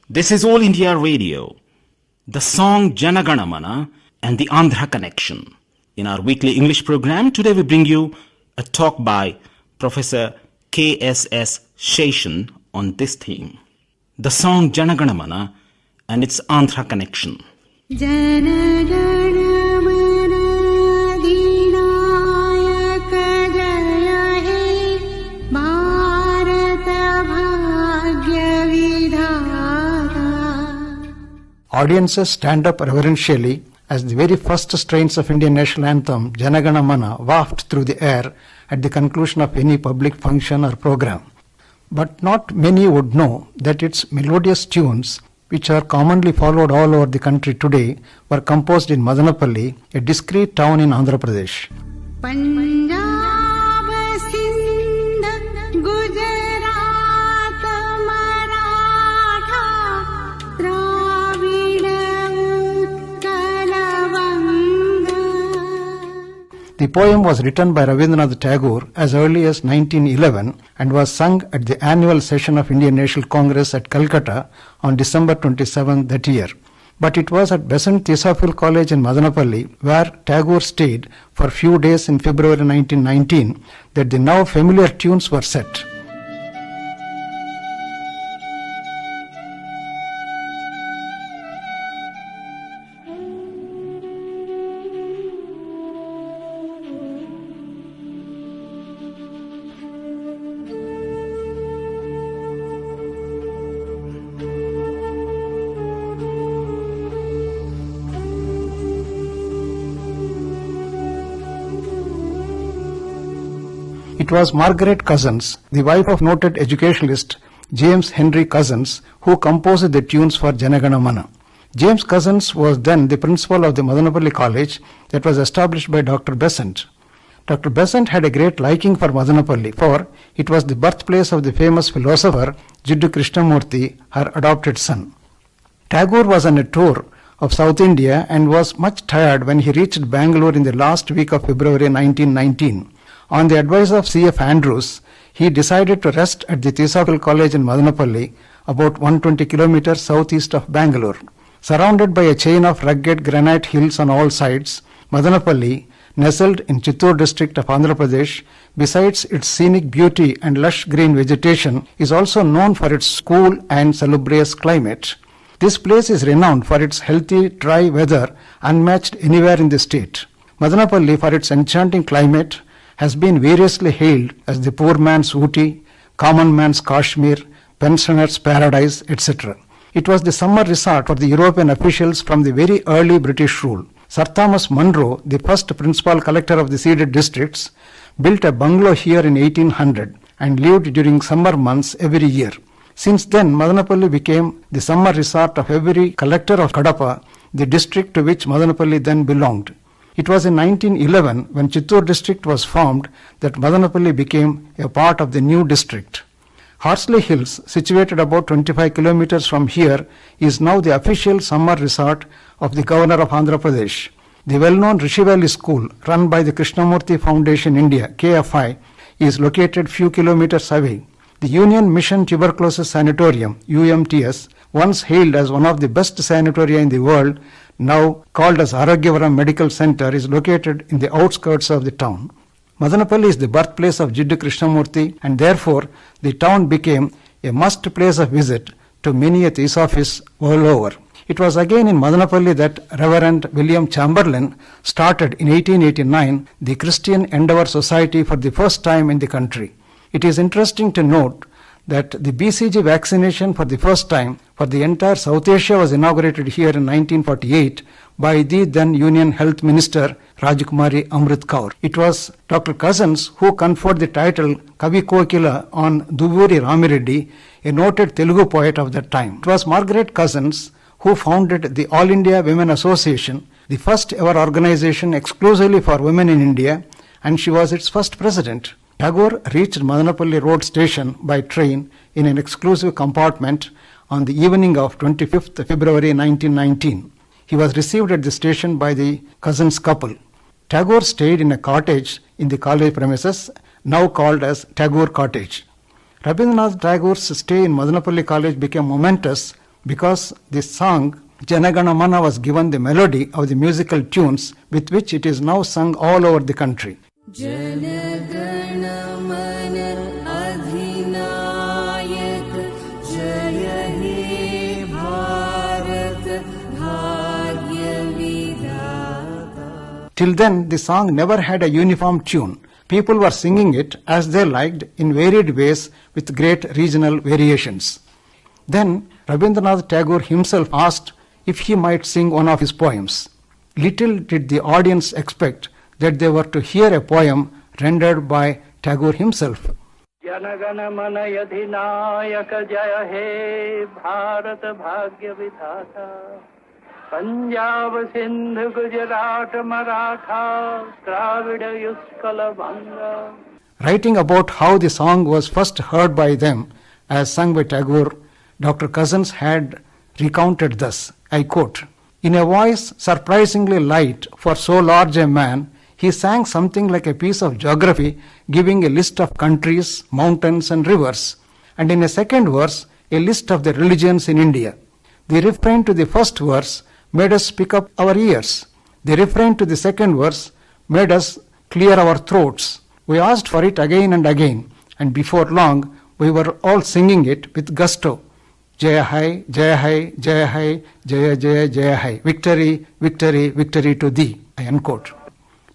This is All India Radio, the song Jana Gana Mana and the Andhra Connection. In our weekly English program, today we bring you a talk by Professor K.S.S. Sheshan on this theme, the song Jana Gana Mana and its Andhra Connection. Jana Gana Mana Dinayaka Jaya He Bharata Bhagya Vidhata. Audiences stand up reverentially as the very first strains of Indian national anthem Jana Gana Mana waft through the air at the conclusion of any public function or program. But not many would know that its melodious tunes, which are commonly followed all over the country today, were composed in Madanapalli, a discrete town in Andhra Pradesh. Punjab, Sindh, Gujarat, Maratha, Dravida, Utkala, Vanga. The poem was written by Rabindranath Tagore as early as 1911 and was sung at the annual session of Indian National Congress at Calcutta on December 27 that year. But it was at Besant Theosophical College in Madanapalli, where Tagore stayed for a few days in February 1919, that the now familiar tunes were set. It was Margaret Cousins, the wife of noted educationalist James Henry Cousins, who composed the tunes for Jana Gana Mana. James Cousins was then the principal of the Madanapalli College that was established by Dr. Besant. Dr. Besant had a great liking for Madanapalli, for it was the birthplace of the famous philosopher Jiddu Krishnamurti, her adopted son. Tagore was on a tour of South India and was much tired when he reached Bangalore in the last week of February 1919. On the advice of C.F. Andrews, he decided to rest at the Theosophical College in Madanapalli, about 120 kilometers southeast of Bangalore. Surrounded by a chain of rugged granite hills on all sides, Madanapalli, nestled in Chittoor district of Andhra Pradesh, besides its scenic beauty and lush green vegetation, is also known for its cool and salubrious climate. This place is renowned for its healthy, dry weather, unmatched anywhere in the state. Madanapalli, for its enchanting climate, has been variously hailed as the poor man's Ooty, common man's Kashmir, pensioner's paradise, etc. It was the summer resort for the European officials from the very early British rule. Sir Thomas Munro, the first principal collector of the ceded districts, built a bungalow here in 1800 and lived during summer months every year. Since then, Madanapalli became the summer resort of every collector of Kadapa, the district to which Madanapalli then belonged. It was in 1911, when Chittoor district was formed, that Madanapalli became a part of the new district. Horsley Hills, situated about 25 kilometers from here, is now the official summer resort of the Governor of Andhra Pradesh. The well-known Rishi Valley School, run by the Krishnamurti Foundation India, KFI, is located few kilometers away. The Union Mission Tuberculosis Sanatorium, UMTS, once hailed as one of the best sanatoria in the world, now called as Arogyavaram Medical Center, is located in the outskirts of the town. Madanapalli is the birthplace of Jiddu Krishnamurti, and therefore the town became a must place of visit to many a theosophist world over. It was again in Madanapalli that Reverend William Chamberlain started in 1889 the Christian Endeavour Society for the first time in the country. It is interesting to note that the BCG vaccination for the first time for the entire South Asia was inaugurated here in 1948 by the then Union Health Minister Rajkumari Amrit Kaur. It was Dr. Cousins who conferred the title Kavi Kokila on Duvuri Ramireddy, a noted Telugu poet of that time. It was Margaret Cousins who founded the All India Women Association, the first ever organization exclusively for women in India, and she was its first president. Tagore reached Madanapalli Road Station by train in an exclusive compartment on the evening of 25th February 1919. He was received at the station by the Cousins couple. Tagore stayed in a cottage in the college premises, now called as Tagore Cottage. Rabindranath Tagore's stay in Madanapalli College became momentous because this song Janagana Mana was given the melody of the musical tunes with which it is now sung all over the country. जनगण मन अधिनायक जय हे भारत भाग्य विधाता. Till then, the song never had a uniform tune. People were singing it as they liked in varied ways with great regional variations. Then Rabindranath Tagore himself asked if he might sing one of his poems. Little did the audience expect that they were to hear a poem rendered by Tagore himself. जनगण मन अधिनायक जय हे भारत भाग्य विधाता पंजाब सिंध गुजरात मराठा द्राविड़ उत्कल बंगा. Writing about how the song was first heard by them as sung by Tagore, Dr. Cousins had recounted thus, I quote, "In a voice surprisingly light for so large a man, he sang something like a piece of geography giving a list of countries, mountains and rivers, and in a second verse a list of the religions in India. The refrain to the first verse made us pick up our ears. The refrain to the second verse made us clear our throats. We asked for it again and again, and before long we were all singing it with gusto. Jaya Hai, Jaya Hai, Jaya Hai, Jaya Jaya Jaya Hai. Victory, victory, victory to thee." I unquote.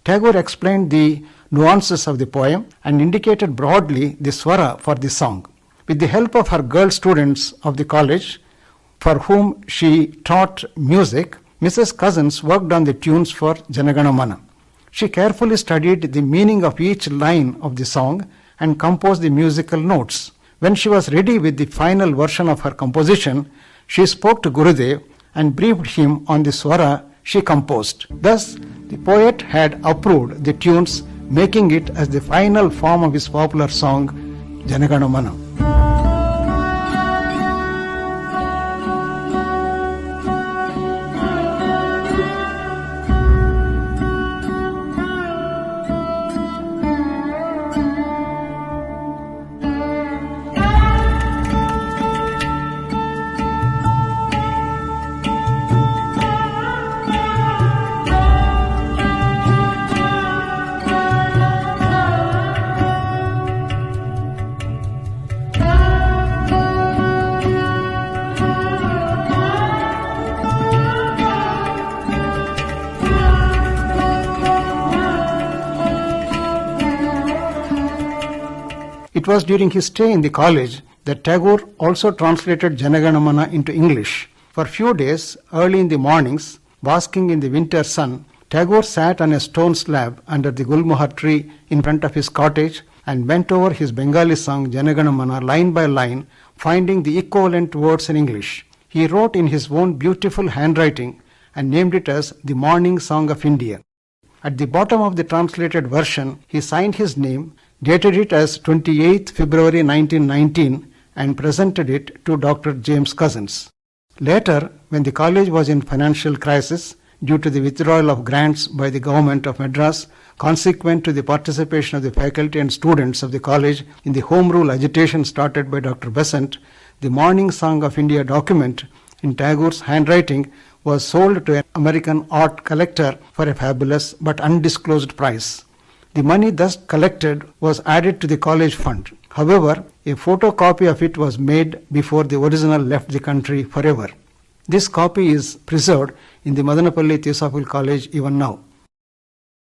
Tagore explained the nuances of the poem and indicated broadly the swara for the song. With the help of her girl students of the college, for whom she taught music, Mrs. Cousins worked on the tunes for Janagana Mana. She carefully studied the meaning of each line of the song and composed the musical notes. When she was ready with the final version of her composition, she spoke to Gurudev and briefed him on the swara she composed. Thus, the poet had approved the tunes, making it as the final form of his popular song, Janagana Mana. It was during his stay in the college that Tagore also translated Janagana Mana into English. For few days, early in the mornings, basking in the winter sun, Tagore sat on a stone slab under the gulmohar tree in front of his cottage and went over his Bengali song Janagana Mana line by line, finding the equivalent words in English. He wrote in his own beautiful handwriting and named it as the Morning Song of India. At the bottom of the translated version, he signed his name, dated it as 28th February 1919 and presented it to Dr. James Cousins. Later, when the college was in financial crisis due to the withdrawal of grants by the government of Madras, consequent to the participation of the faculty and students of the college in the Home Rule agitation started by Dr. Besant, the Morning Song of India document in Tagore's handwriting was sold to an American art collector for a fabulous but undisclosed price. The money thus collected was added to the college fund. However, a photocopy of it was made before the original left the country forever. This copy is preserved in the Madanapalli Theosophical College even now.